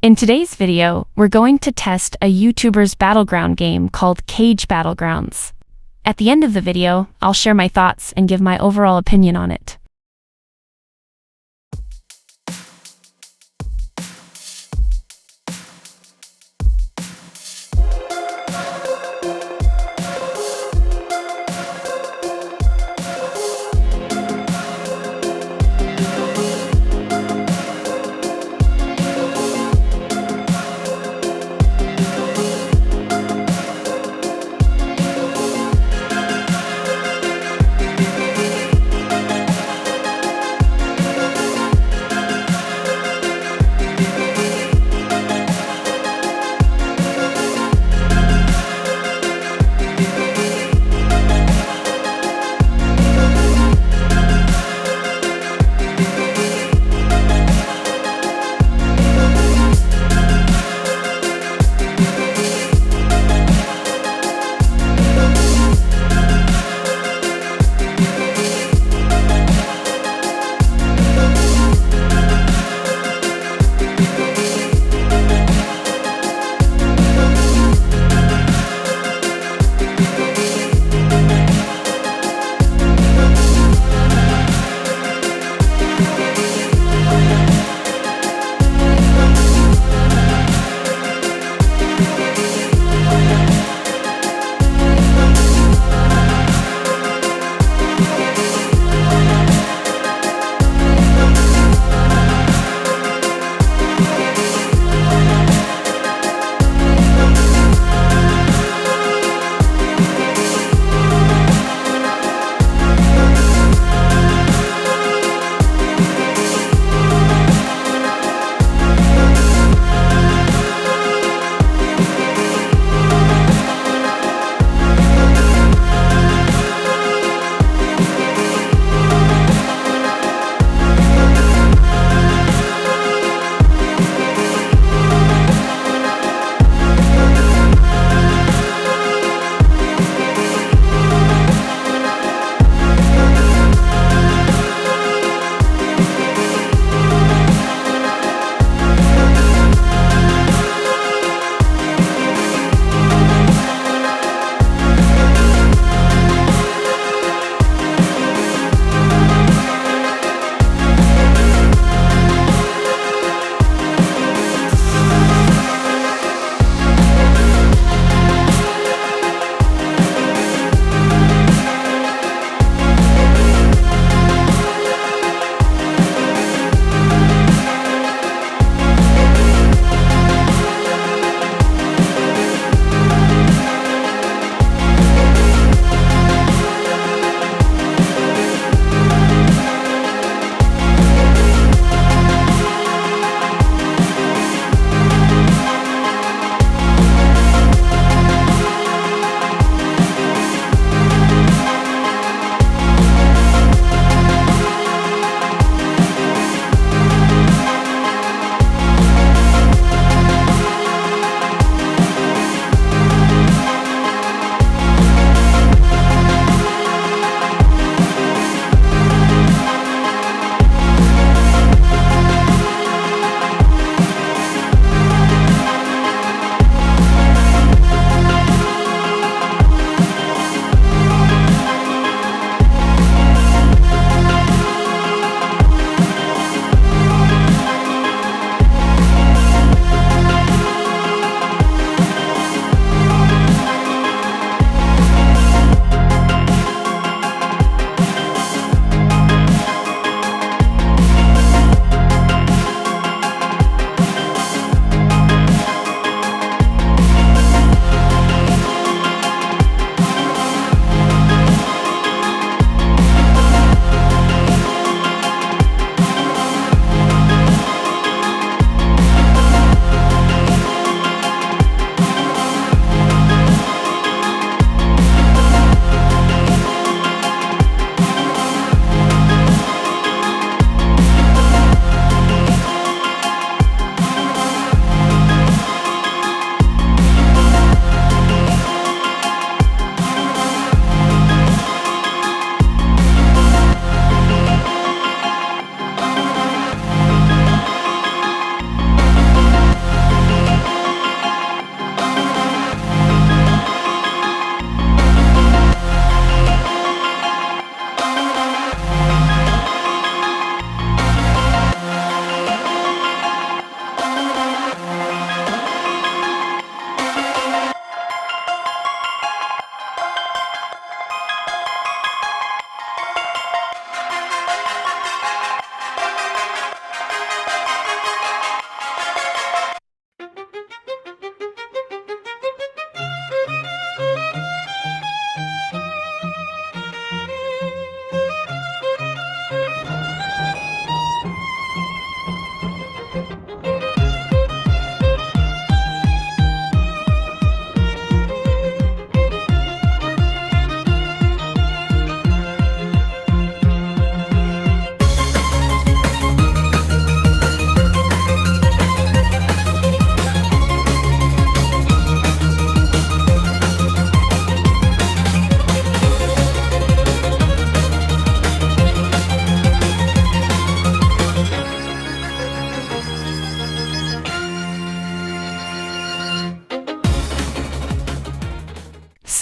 In today's video, we're going to test a YouTuber's battleground game called Cage Battlegrounds. At the end of the video, I'll share my thoughts and give my overall opinion on it.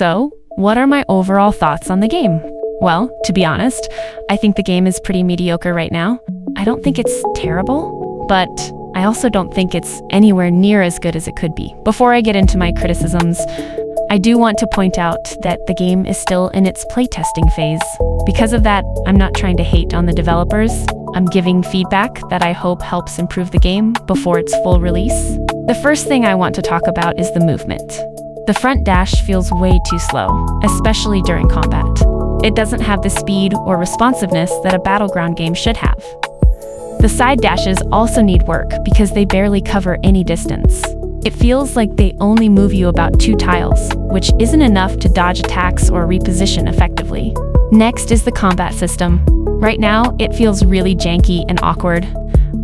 So, what are my overall thoughts on the game? Well, to be honest, I think the game is pretty mediocre right now. I don't think it's terrible, but I also don't think it's anywhere near as good as it could be. Before I get into my criticisms, I do want to point out that the game is still in its playtesting phase. Because of that, I'm not trying to hate on the developers. I'm giving feedback that I hope helps improve the game before its full release. The first thing I want to talk about is the movement. The front dash feels way too slow, especially during combat. It doesn't have the speed or responsiveness that a battleground game should have. The side dashes also need work because they barely cover any distance. It feels like they only move you about 2 tiles, which isn't enough to dodge attacks or reposition effectively. Next is the combat system. Right now, it feels really janky and awkward.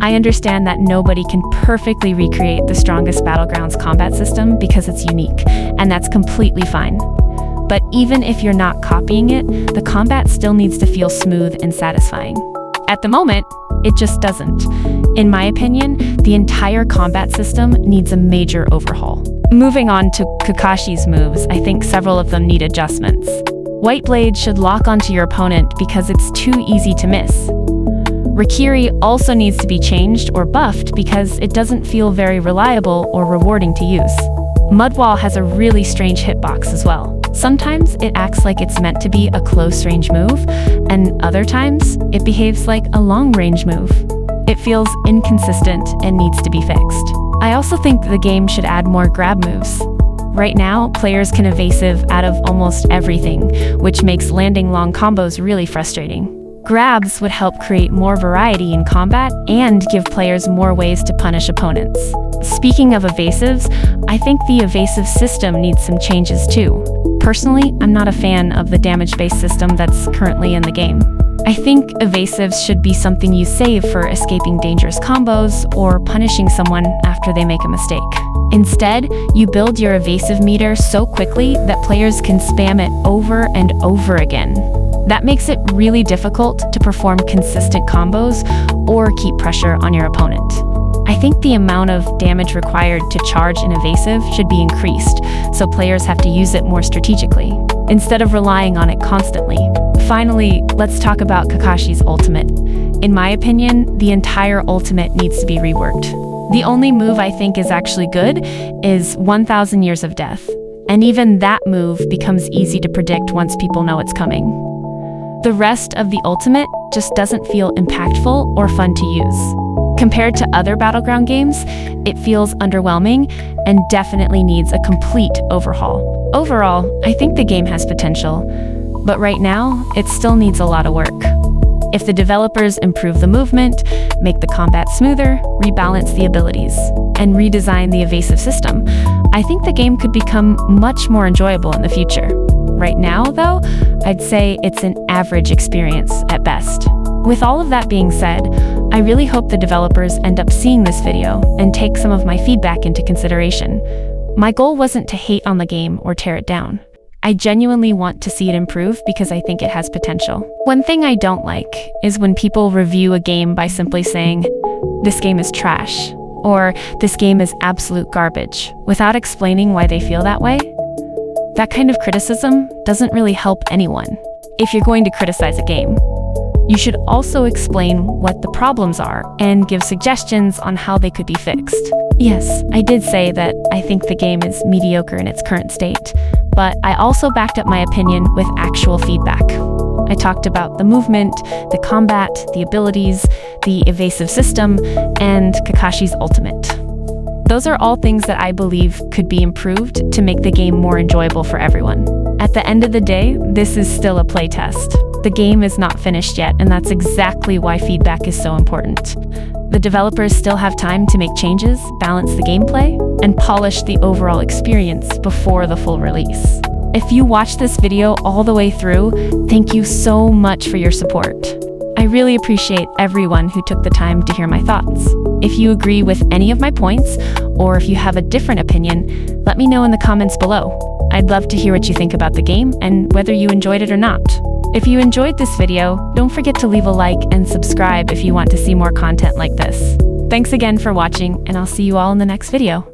I understand that nobody can perfectly recreate the strongest Battlegrounds combat system because it's unique, and that's completely fine. But even if you're not copying it, the combat still needs to feel smooth and satisfying. At the moment, it just doesn't. In my opinion, the entire combat system needs a major overhaul. Moving on to Kakashi's moves, I think several of them need adjustments. White Blade should lock onto your opponent because it's too easy to miss. Rikiri also needs to be changed or buffed because it doesn't feel very reliable or rewarding to use. Mudwall has a really strange hitbox as well. Sometimes it acts like it's meant to be a close-range move, and other times it behaves like a long-range move. It feels inconsistent and needs to be fixed. I also think the game should add more grab moves. Right now, players can evasive out of almost everything, which makes landing long combos really frustrating. Grabs would help create more variety in combat and give players more ways to punish opponents. Speaking of evasives, I think the evasive system needs some changes too. Personally, I'm not a fan of the damage-based system that's currently in the game. I think evasives should be something you save for escaping dangerous combos or punishing someone after they make a mistake. Instead, you build your evasive meter so quickly that players can spam it over and over again. That makes it really difficult to perform consistent combos or keep pressure on your opponent. I think the amount of damage required to charge an evasive should be increased, so players have to use it more strategically, instead of relying on it constantly. Finally, let's talk about Kakashi's ultimate. In my opinion, the entire ultimate needs to be reworked. The only move I think is actually good is 1000 Years of Death, and even that move becomes easy to predict once people know it's coming. The rest of the ultimate just doesn't feel impactful or fun to use. Compared to other Battleground games, it feels underwhelming and definitely needs a complete overhaul. Overall, I think the game has potential, but right now, it still needs a lot of work. If the developers improve the movement, make the combat smoother, rebalance the abilities, and redesign the evasive system, I think the game could become much more enjoyable in the future. Right now, though, I'd say it's an average experience at best. With all of that being said, I really hope the developers end up seeing this video and take some of my feedback into consideration. My goal wasn't to hate on the game or tear it down. I genuinely want to see it improve because I think it has potential. One thing I don't like is when people review a game by simply saying, "This game is trash," or "This game is absolute garbage," without explaining why they feel that way. That kind of criticism doesn't really help anyone. If you're going to criticize a game, you should also explain what the problems are and give suggestions on how they could be fixed. Yes, I did say that I think the game is mediocre in its current state, but I also backed up my opinion with actual feedback. I talked about the movement, the combat, the abilities, the evasive system, and Kakashi's ultimate. Those are all things that I believe could be improved to make the game more enjoyable for everyone. At the end of the day, this is still a playtest. The game is not finished yet, and that's exactly why feedback is so important. The developers still have time to make changes, balance the gameplay, and polish the overall experience before the full release. If you watched this video all the way through, thank you so much for your support. I really appreciate everyone who took the time to hear my thoughts. If you agree with any of my points, or if you have a different opinion, let me know in the comments below. I'd love to hear what you think about the game and whether you enjoyed it or not. If you enjoyed this video, don't forget to leave a like and subscribe if you want to see more content like this. Thanks again for watching, and I'll see you all in the next video.